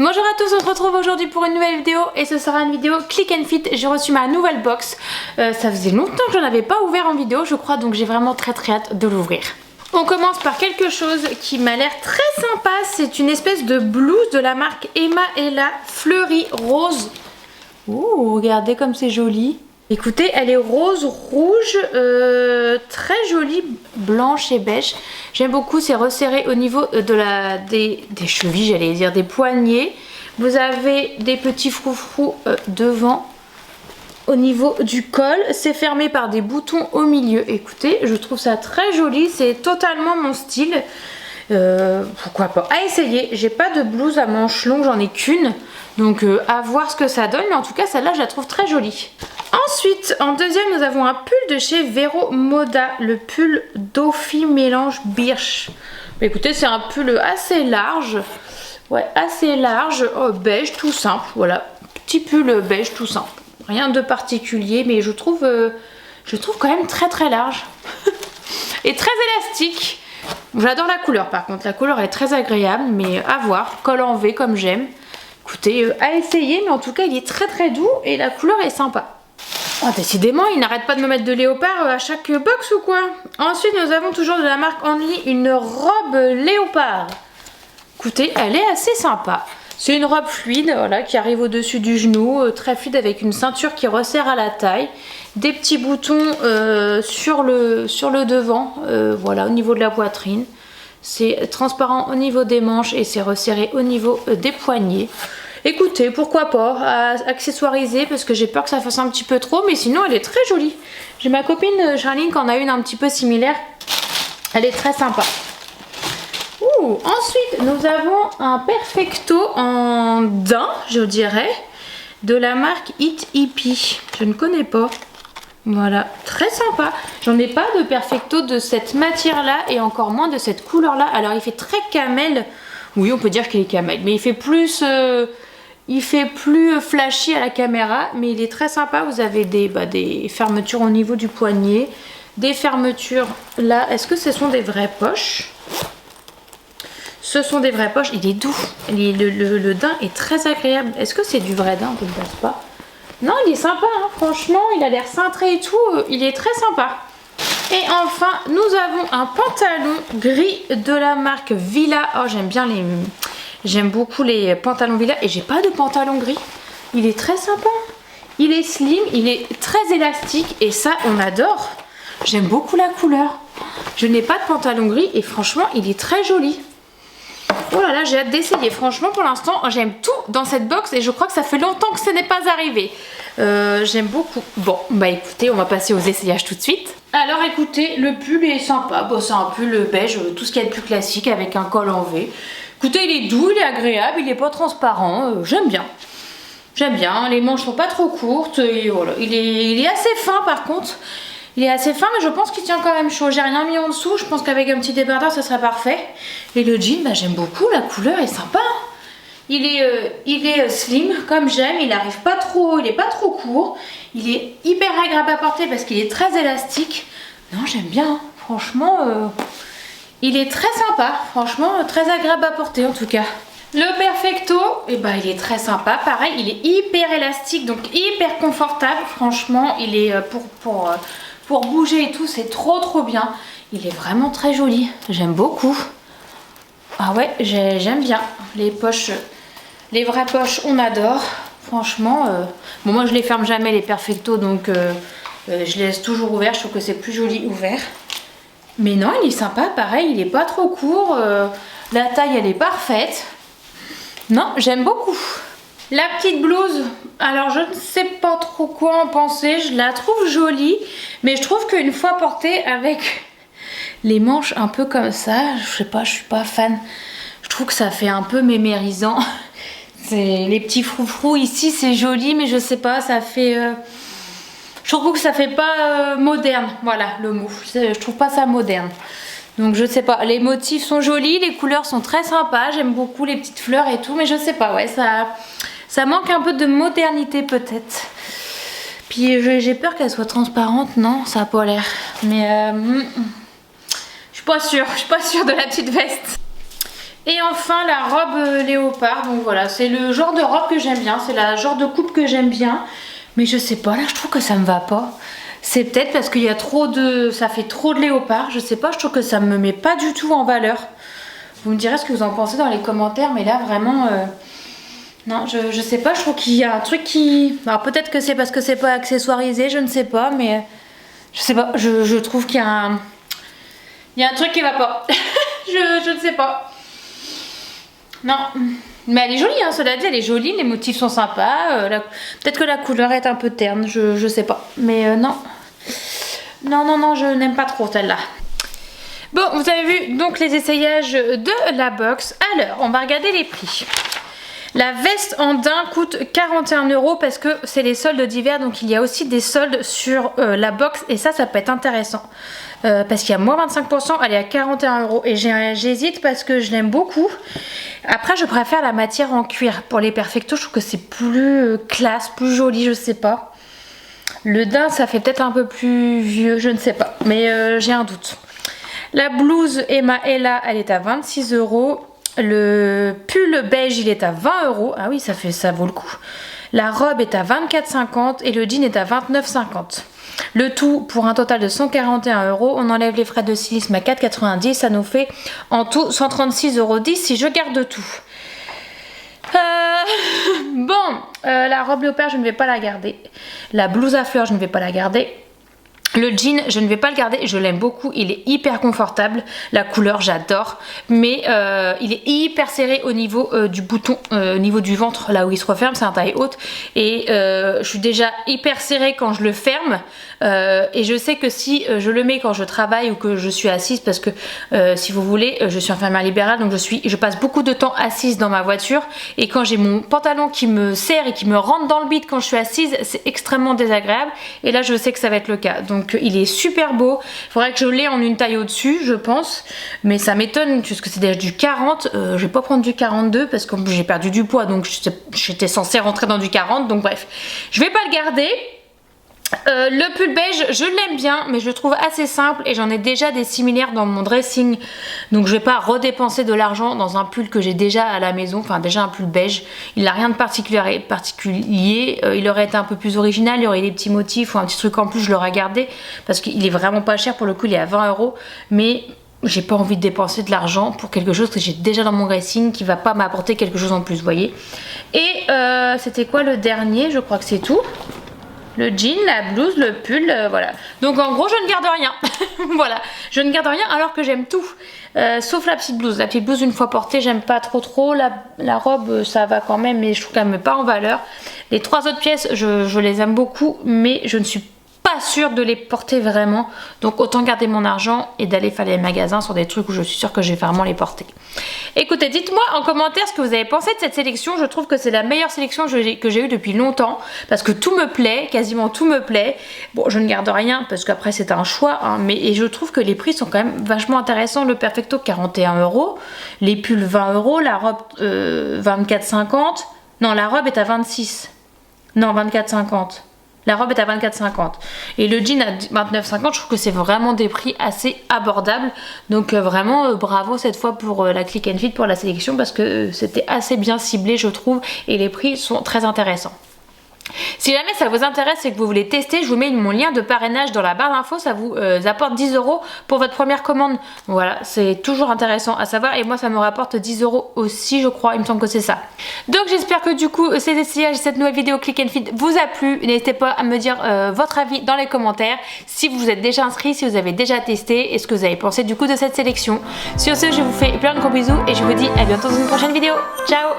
Bonjour à tous, on se retrouve aujourd'hui pour une nouvelle vidéo et ce sera une vidéo Click and Fit. J'ai reçu ma nouvelle box, ça faisait longtemps que je n'avais pas ouvert en vidéo je crois, donc j'ai vraiment très hâte de l'ouvrir. On commence par quelque chose qui m'a l'air très sympa, c'est une espèce de blouse de la marque Emma Ella fleurie rose. Ouh, regardez comme c'est joli. Écoutez, elle est rose, rouge, très jolie, blanche et beige. J'aime beaucoup, c'est resserré au niveau de des chevilles, j'allais dire des poignets. Vous avez des petits froufrous devant. Au niveau du col, c'est fermé par des boutons au milieu. Écoutez, je trouve ça très joli, c'est totalement mon style. Pourquoi pas à essayer. J'ai pas de blouse à manches longues, j'en ai qu'une. Donc à voir ce que ça donne, mais en tout cas celle-là je la trouve très jolie. Ensuite, en deuxième, nous avons un pull de chez Vero Moda, le pull Doffy mélange Birch. Écoutez, c'est un pull assez large, ouais, assez large, beige, tout simple, voilà, petit pull beige tout simple. Rien de particulier, mais je trouve quand même très large et très élastique. J'adore la couleur, par contre, la couleur est très agréable, mais à voir, col en V comme j'aime. Écoutez, à essayer, mais en tout cas, il est très doux et la couleur est sympa. Oh, décidément, il n'arrête pas de me mettre de léopard à chaque box ou quoi? Ensuite, nous avons toujours de la marque Only une robe léopard. Écoutez, elle est assez sympa. C'est une robe fluide, voilà, qui arrive au-dessus du genou, très fluide avec une ceinture qui resserre à la taille. Des petits boutons sur le devant, voilà, au niveau de la poitrine. C'est transparent au niveau des manches et c'est resserré au niveau des poignets. Écoutez, pourquoi pas, à accessoiriser parce que j'ai peur que ça fasse un petit peu trop, mais sinon elle est très jolie. J'ai ma copine Charline qui en a une un petit peu similaire. Elle est très sympa. Ouh, ensuite, nous avons un perfecto en daim, je dirais, de la marque It Hippie. Je ne connais pas. Voilà, très sympa. J'en ai pas de perfecto de cette matière-là et encore moins de cette couleur-là. Alors, il fait très camel. Oui, on peut dire qu'il est camel, mais il fait plus flashy à la caméra, mais il est très sympa. Vous avez des fermetures au niveau du poignet, des fermetures là. Est-ce que ce sont des vraies poches? Ce sont des vraies poches. Il est doux. Le daim est très agréable. Est-ce que c'est du vrai daim? Je ne pense pas. Non, il est sympa, hein. Franchement, il a l'air cintré et tout. Il est très sympa. Et enfin, nous avons un pantalon gris de la marque Villa. Oh, j'aime beaucoup les pantalons Villa. Et j'ai pas de pantalon gris. Il est très sympa. Il est slim, il est très élastique. Et ça, on adore. J'aime beaucoup la couleur. Je n'ai pas de pantalon gris et franchement, il est très joli. Oh là là, j'ai hâte d'essayer. Franchement, pour l'instant, j'aime tout dans cette box et je crois que ça fait longtemps que ce n'est pas arrivé. J'aime beaucoup. Bon, bah écoutez, on va passer aux essayages tout de suite. Alors écoutez, le pull est sympa. Bon, c'est un pull beige, tout ce qu'il y a de plus classique avec un col en V. Écoutez, il est doux, il est agréable, il n'est pas transparent. J'aime bien. J'aime bien. Les manches sont pas trop courtes. Et voilà. Il est assez fin par contre. Il est assez fin, mais je pense qu'il tient quand même chaud. J'ai rien mis en dessous. Je pense qu'avec un petit débardeur, ça serait parfait. Et le jean, bah, j'aime beaucoup. La couleur est sympa. Il est slim, comme j'aime. Il n'arrive pas trop, il est pas trop court. Il est hyper agréable à porter parce qu'il est très élastique. Non, j'aime bien. Franchement, il est très sympa. Franchement, très agréable à porter en tout cas. Le perfecto, eh ben, il est très sympa. Pareil, il est hyper élastique, donc hyper confortable. Franchement, il est pour bouger et tout, c'est trop bien. Il est vraiment très joli. J'aime beaucoup. Ah ouais, j'aime bien. Les poches, les vraies poches, on adore. Franchement, bon, moi je les ferme jamais les perfectos, donc je les laisse toujours ouverts. Je trouve que c'est plus joli ouvert. Mais non, il est sympa. Pareil, il est pas trop court. La taille, elle est parfaite. Non, j'aime beaucoup. La petite blouse, alors je ne sais pas trop quoi en penser, je la trouve jolie, mais je trouve qu'une fois portée avec les manches un peu comme ça, je sais pas, je suis pas fan. Je trouve que ça fait un peu mémérisant. Les petits froufrous ici, c'est joli, mais je sais pas, ça fait... je trouve que ça fait pas moderne, voilà le mot. Je trouve pas ça moderne. Donc je sais pas, les motifs sont jolis, les couleurs sont très sympas, j'aime beaucoup les petites fleurs et tout, mais je sais pas, ouais, ça manque un peu de modernité peut-être. Puis j'ai peur qu'elle soit transparente, non, ça a pas l'air. Mais je suis pas sûre de la petite veste. Et enfin la robe léopard, donc voilà, c'est le genre de robe que j'aime bien, c'est la genre de coupe que j'aime bien. Mais je sais pas, là je trouve que ça me va pas. C'est peut-être parce qu'il y a trop de... ça fait trop de léopard, je sais pas, je trouve que ça me met pas du tout en valeur. Vous me direz ce que vous en pensez dans les commentaires, mais là vraiment... non, je sais pas, je trouve qu'il y a un truc qui... Alors peut-être que c'est parce que c'est pas accessoirisé, je ne sais pas, mais... Je sais pas, je trouve qu'il y a un... Il y a un truc qui va pas. je ne sais pas. Non, mais elle est jolie, hein, cela dit, elle est jolie, les motifs sont sympas. Peut-être que la couleur est un peu terne, je sais pas. Mais non. Non, je n'aime pas trop celle-là. Bon, vous avez vu donc les essayages de la box. Alors, on va regarder les prix. La veste en daim coûte 41 € parce que c'est les soldes d'hiver, donc il y a aussi des soldes sur la box et ça peut être intéressant. Parce qu'il y a moins 25%, elle est à 41 € et j'hésite parce que je l'aime beaucoup. Après je préfère la matière en cuir pour les perfectos, je trouve que c'est plus classe, plus joli, je sais pas. Le daim ça fait peut-être un peu plus vieux, je ne sais pas, mais j'ai un doute. La blouse Emma Ella elle est à 26 €. Le pull beige il est à 20 €. Ah oui ça vaut le coup. La robe est à 24,50 € et le jean est à 29,50 €. Le tout pour un total de 141 €. On enlève les frais de stylisme à 4,90 €. Ça nous fait en tout 136,10 € si je garde tout. La robe léopard je ne vais pas la garder. La blouse à fleurs je ne vais pas la garder. Le jean, je ne vais pas le garder, je l'aime beaucoup, il est hyper confortable, la couleur j'adore, mais il est hyper serré au niveau du bouton, au niveau du ventre, là où il se referme, c'est un taille haute, et je suis déjà hyper serrée quand je le ferme, et je sais que si je le mets quand je travaille ou que je suis assise, parce que si vous voulez, je suis infirmière libérale, donc je passe beaucoup de temps assise dans ma voiture, et quand j'ai mon pantalon qui me serre et qui me rentre dans le bide quand je suis assise, c'est extrêmement désagréable, et là je sais que ça va être le cas. Donc il est super beau, il faudrait que je l'ai en une taille au-dessus je pense, mais ça m'étonne puisque c'est déjà du 40, je vais pas prendre du 42 parce que j'ai perdu du poids donc j'étais censée rentrer dans du 40, donc bref, je vais pas le garder. Le pull beige je l'aime bien mais je le trouve assez simple et j'en ai déjà des similaires dans mon dressing, donc je vais pas redépenser de l'argent dans un pull que j'ai déjà à la maison, enfin déjà un pull beige, il n'a rien de particulier, il aurait été un peu plus original, il y aurait des petits motifs ou un petit truc en plus, je l'aurais gardé parce qu'il est vraiment pas cher, pour le coup il est à 20 €, mais j'ai pas envie de dépenser de l'argent pour quelque chose que j'ai déjà dans mon dressing qui va pas m'apporter quelque chose en plus, vous voyez. Et c'était quoi le dernier? Je crois que c'est tout. Le jean, la blouse, le pull, voilà. Donc en gros, je ne garde rien. Voilà, je ne garde rien alors que j'aime tout. Sauf la petite blouse. La petite blouse, une fois portée, j'aime pas trop. La robe, ça va quand même, mais je trouve qu'elle me met pas en valeur. Les trois autres pièces, je les aime beaucoup, mais je ne suis pas sûre de les porter vraiment. Donc autant garder mon argent et d'aller faire les magasins sur des trucs où je suis sûre que je vais vraiment les porter. Écoutez, dites-moi en commentaire ce que vous avez pensé de cette sélection. Je trouve que c'est la meilleure sélection que j'ai eue depuis longtemps parce que tout me plaît, quasiment tout me plaît. Bon, je ne garde rien parce qu'après c'est un choix, hein, et je trouve que les prix sont quand même vachement intéressants. Le Perfecto 41 €, les pulls 20 €, la robe 24,50 €. Non, la robe est à 26. Non, 24,50 €. La robe est à 24,50 € et le jean à 29,50 €. Je trouve que c'est vraiment des prix assez abordables. Donc vraiment bravo cette fois pour la Click and Fit pour la sélection parce que c'était assez bien ciblé je trouve et les prix sont très intéressants. Si jamais ça vous intéresse et que vous voulez tester, je vous mets mon lien de parrainage dans la barre d'infos, ça vous apporte 10 € pour votre première commande. Voilà, c'est toujours intéressant à savoir et moi ça me rapporte 10 € aussi je crois, il me semble que c'est ça. Donc j'espère que du coup ces essayages, cette nouvelle vidéo Click and Fit vous a plu. N'hésitez pas à me dire votre avis dans les commentaires, si vous êtes déjà inscrit, si vous avez déjà testé et ce que vous avez pensé du coup de cette sélection. Sur ce, je vous fais plein de gros bisous et je vous dis à bientôt dans une prochaine vidéo. Ciao!